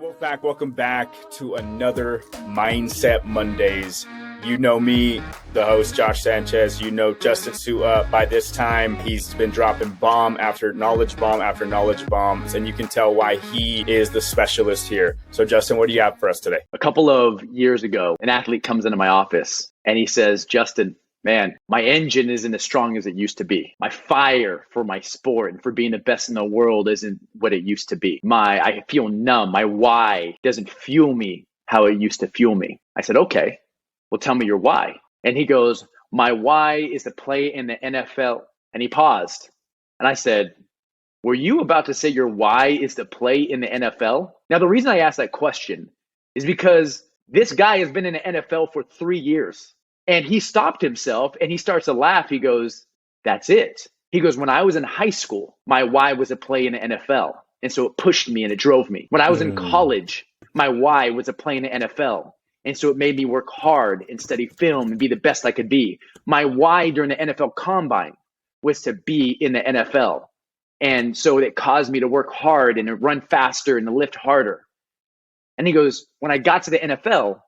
Wolfpack, welcome back to another Mindset Mondays. You know me, the host, Josh Sanchez. You know Justin Su'a. By this time, he's been dropping bomb after knowledge bombs, and you can tell why he is the specialist here. So, Justin, what do you have for us today? A couple of years ago, an athlete comes into my office and he says, Justin, man, my engine isn't as strong as it used to be. My fire for my sport and for being the best in the world isn't what it used to be. I feel numb. My why doesn't fuel me how it used to fuel me. I said, okay, well, tell me your why. And he goes, my why is to play in the NFL. And he paused. And I said, were you about to say your why is to play in the NFL? Now, the reason I asked that question is because this guy has been in the NFL for 3 years. And he stopped himself and he starts to laugh. He goes, that's it. He goes, when I was in high school, my why was to play in the NFL. And so it pushed me and it drove me. When I was in college, my why was to play in the NFL. And so it made me work hard and study film and be the best I could be. My why during the NFL Combine was to be in the NFL. And so it caused me to work hard and to run faster and to lift harder. And he goes, when I got to the NFL,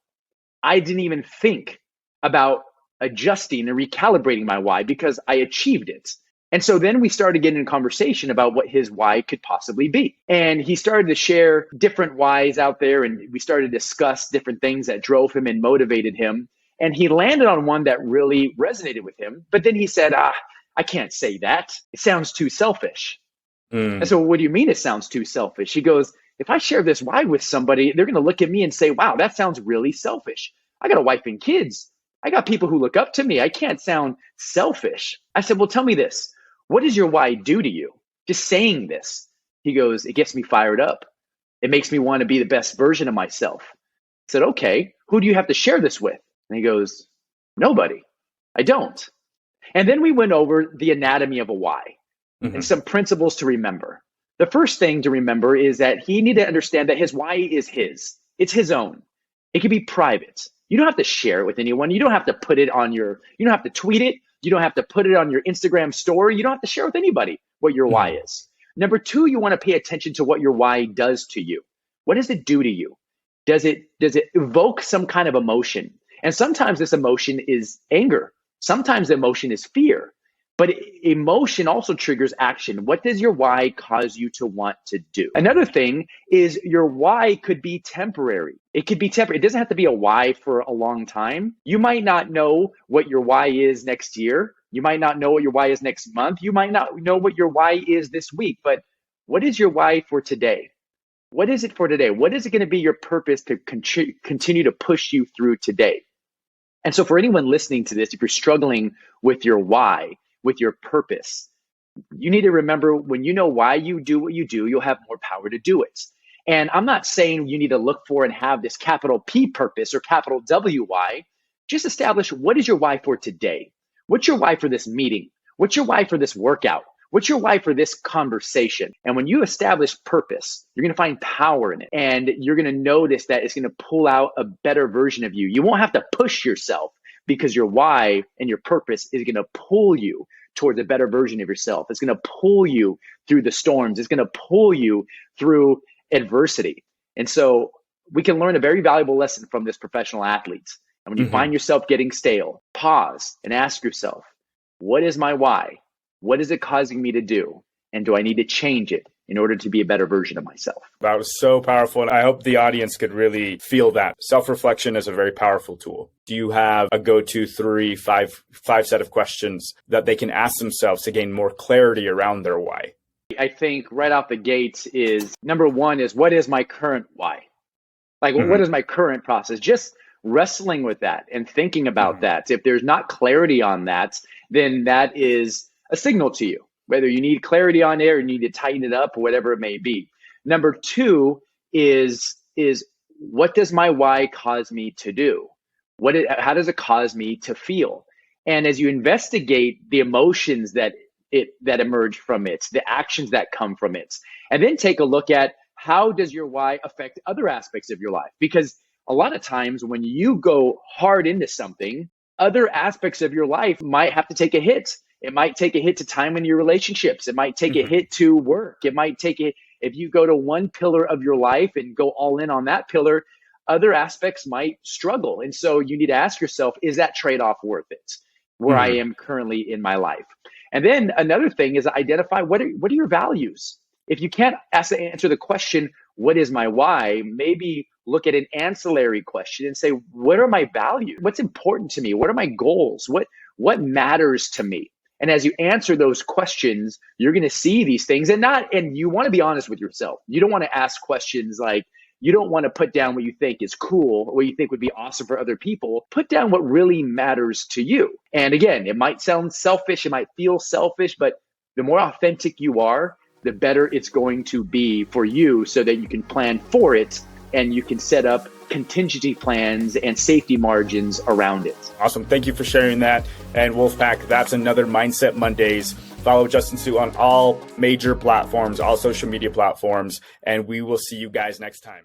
I didn't even think about adjusting and recalibrating my why because I achieved it. And so then we started getting in conversation about what his why could possibly be. And he started to share different whys out there, and we started to discuss different things that drove him and motivated him. And he landed on one that really resonated with him. But then he said, I can't say that. It sounds too selfish. And so what do you mean it sounds too selfish? He goes, if I share this why with somebody, they're going to look at me and say, wow, that sounds really selfish. I got a wife and kids. I got people who look up to me. I can't sound selfish. I said, well, tell me this. What does your why do to you? Just saying this. He goes, it gets me fired up. It makes me want to be the best version of myself. I said, okay, who do you have to share this with? And he goes, nobody. I don't. And then we went over the anatomy of a why and some principles to remember. The first thing to remember is that he needed to understand that his why is his. It's his own. It can be private. You don't have to share it with anyone. You don't have to put it on you don't have to tweet it. You don't have to put it on your Instagram story. You don't have to share with anybody what your why is. Number two, you want to pay attention to what your why does to you. What does it do to you? Does it evoke some kind of emotion? And sometimes this emotion is anger. Sometimes the emotion is fear. But emotion also triggers action. What does your why cause you to want to do? Another thing is your why could be temporary. It could be temporary. It doesn't have to be a why for a long time. You might not know what your why is next year. You might not know what your why is next month. You might not know what your why is this week. But what is your why for today? What is it for today? What is it going to be your purpose to continue to push you through today? And so for anyone listening to this, if you're struggling with your why, with your purpose, you need to remember when you know why you do what you do, you'll have more power to do it. And I'm not saying you need to look for and have this capital P purpose or capital W why. Just establish what is your why for today? What's your why for this meeting? What's your why for this workout? What's your why for this conversation? And when you establish purpose, you're going to find power in it. And you're going to notice that it's going to pull out a better version of you. You won't have to push yourself because your why and your purpose is going to pull you towards a better version of yourself. It's going to pull you through the storms. It's going to pull you through adversity. And so we can learn a very valuable lesson from this professional athlete. And when you find yourself getting stale, pause and ask yourself, what is my why? What is it causing me to do? And do I need to change it in order to be a better version of myself? That was so powerful. And I hope the audience could really feel that. Self-reflection is a very powerful tool. Do you have a go-to five set of questions that they can ask themselves to gain more clarity around their why? I think right off the gates is number one is what is my current why? Like, what is my current process? Just wrestling with that and thinking about that. If there's not clarity on that, then that is a signal to you, whether you need clarity on it or you need to tighten it up or whatever it may be. Number two is what does my why cause me to do? How does it cause me to feel? And as you investigate the emotions that emerge from it, the actions that come from it, and then take a look at how does your why affect other aspects of your life? Because a lot of times when you go hard into something, other aspects of your life might have to take a hit. It might take a hit to time in your relationships. It might take a hit to work. It might take If you go to one pillar of your life and go all in on that pillar, other aspects might struggle. And so you need to ask yourself, is that trade-off worth it where I am currently in my life? And then another thing is identify what are your values? If you can't answer the question, what is my why? Maybe look at an ancillary question and say, what are my values? What's important to me? What are my goals? What matters to me? And as you answer those questions, you're going to see these things and you want to be honest with yourself. You don't want to ask questions like, you don't want to put down what you think is cool, what you think would be awesome for other people. Put down what really matters to you. And again, it might sound selfish, it might feel selfish, but the more authentic you are, the better it's going to be for you so that you can plan for it and you can set up contingency plans and safety margins around it. Awesome. Thank you for sharing that. And Wolfpack, that's another Mindset Mondays. Follow Justin Sue on all major platforms, all social media platforms, and we will see you guys next time.